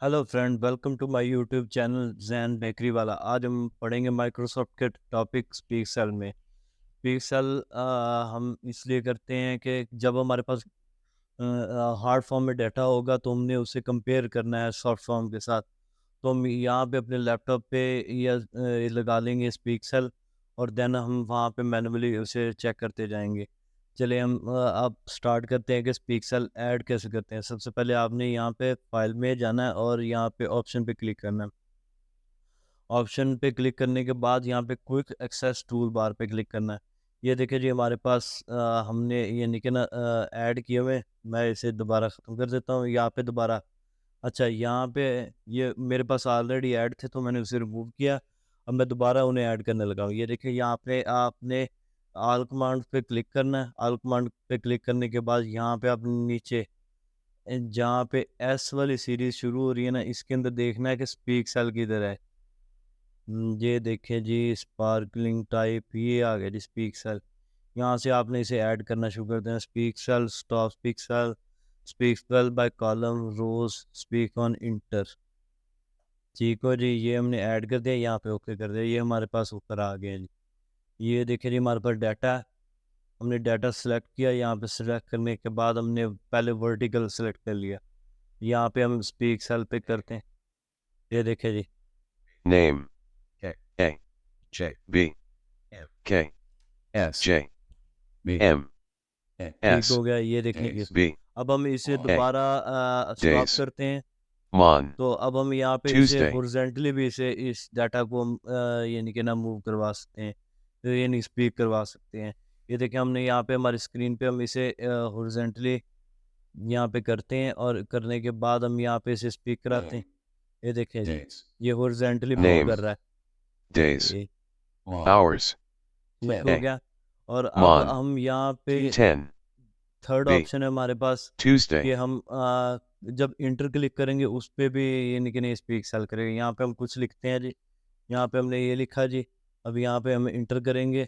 Hello friend, welcome to my YouTube channel Jain bakery वाला। आज हम पढ़ेंगे माइक्रोसॉफ्ट के टॉपिक स्पीक सेल में। स्पीक सेल हम इसलिए करते हैं कि जब हमारे पास हार्ड फॉर्म में डाटा होगा तो हमने उसे कंपेयर करना है सॉफ्ट फॉर्म के साथ। तो हम यहाँ पे अपने लैपटॉप पे या लगा लेंगे स्पीक सेल, और देन हम वहाँ पे मैनुअली उसे चेक करते जाएंगे। चलिए हम अब स्टार्ट करते हैं कि स्पीक सेल ऐड कैसे करते हैं। सबसे पहले आपने यहाँ पे फाइल में जाना है और यहाँ पे ऑप्शन पे क्लिक करना है। ऑप्शन पे क्लिक करने के बाद यहाँ पे क्विक एक्सेस टूल बार पे क्लिक करना है। ये देखिए जी, हमारे पास हमने ये नहीं कि ना ऐड किए हुए। मैं इसे दोबारा ख़त्म कर देता हूँ यहाँ पे दोबारा। अच्छा, यहाँ पे ये मेरे पास ऑलरेडी ऐड थे तो मैंने उसे रिमूव किया। अब मैं दोबारा उन्हें ऐड करने लगा हूँ। ये देखिए, यहाँ पे आपने ऑल कमांड पे क्लिक करना है। ऑल कमांड पे क्लिक करने के बाद यहाँ पे आप नीचे जहाँ पे एस वाली सीरीज शुरू हो रही है ना, इसके अंदर देखना है कि स्पीक सेल किधर है। ये देखिए जी, स्पार्कलिंग टाइप ये आ गया जी स्पीक सेल। यहाँ से आपने इसे ऐड करना शुरू कर देना। Speak cell, stop speak cell, speak cell by column, rows, speak on enter. ठीक हो जी, ये हमने ऐड कर दिया। यहाँ पे ओके कर दिया। ये हमारे पास ऊपर आ गया जी। ये देखिए जी, हमारे पास डाटा है। हमने डाटा सेलेक्ट किया। यहाँ पे सेलेक्ट करने के बाद हमने पहले वर्टिकल सेलेक्ट कर लिया। यहाँ पे हम स्पीक सेल पे करते हैं। ये देखिए जी, Name A J B M K S J B M N ठीक S हो गया। ये देखिए जी, days B अब हम इसे on A दोबारा स्टॉप days करते हैं। Mon तो अब हम यहाँ पे इसे Tuesday हॉरिजॉन्टली भी इसे इस डाटा को हम यानी कि ना मूव करवा सकते हैं, तो यानी स्पीक करवा सकते हैं। ये देखिए, हमने यहाँ पे हमारी स्क्रीन पे हम इसे हॉरिजॉन्टली यहाँ पे करते हैं, और करने के बाद हम यहाँ पे इसे स्पीक कराते हैं। ये देखिए जी, days ये हॉरिजॉन्टली मूव Name कर रहा है। days ये on Hours ठीक हो A गया। और अब Mon हम यहाँ पे 10 थर्ड B ऑप्शन है हमारे पास कि Tuesday हम जब इंटर क्लिक करेंगे उस पे भी यानी कि नहीं स्पीक सेल करेंगे। यहाँ पे हम कुछ लिखते हैं जी। यहाँ पे हमने ये लिखा जी। अब यहाँ पे हम इंटर करेंगे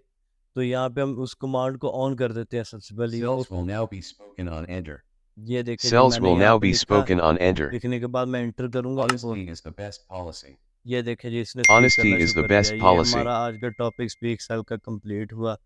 तो यहाँ पे हम उस कमांड को ऑन कर देते हैं सबसे पहले। cells will now be spoken on enter. ये देखिए जी, Cells मैंने will यहाँ now पे be लिखा। spoken on enter. लिखने के बाद मैं इंटर करूँगा तो Honesty is the best policy. ये देखिए जी, इसने स्पीक Honesty करना is शुरू the कर दिया। best ये policy. हमारा आज का टॉपिक स्पीक सेल का कंप्लीट हुआ।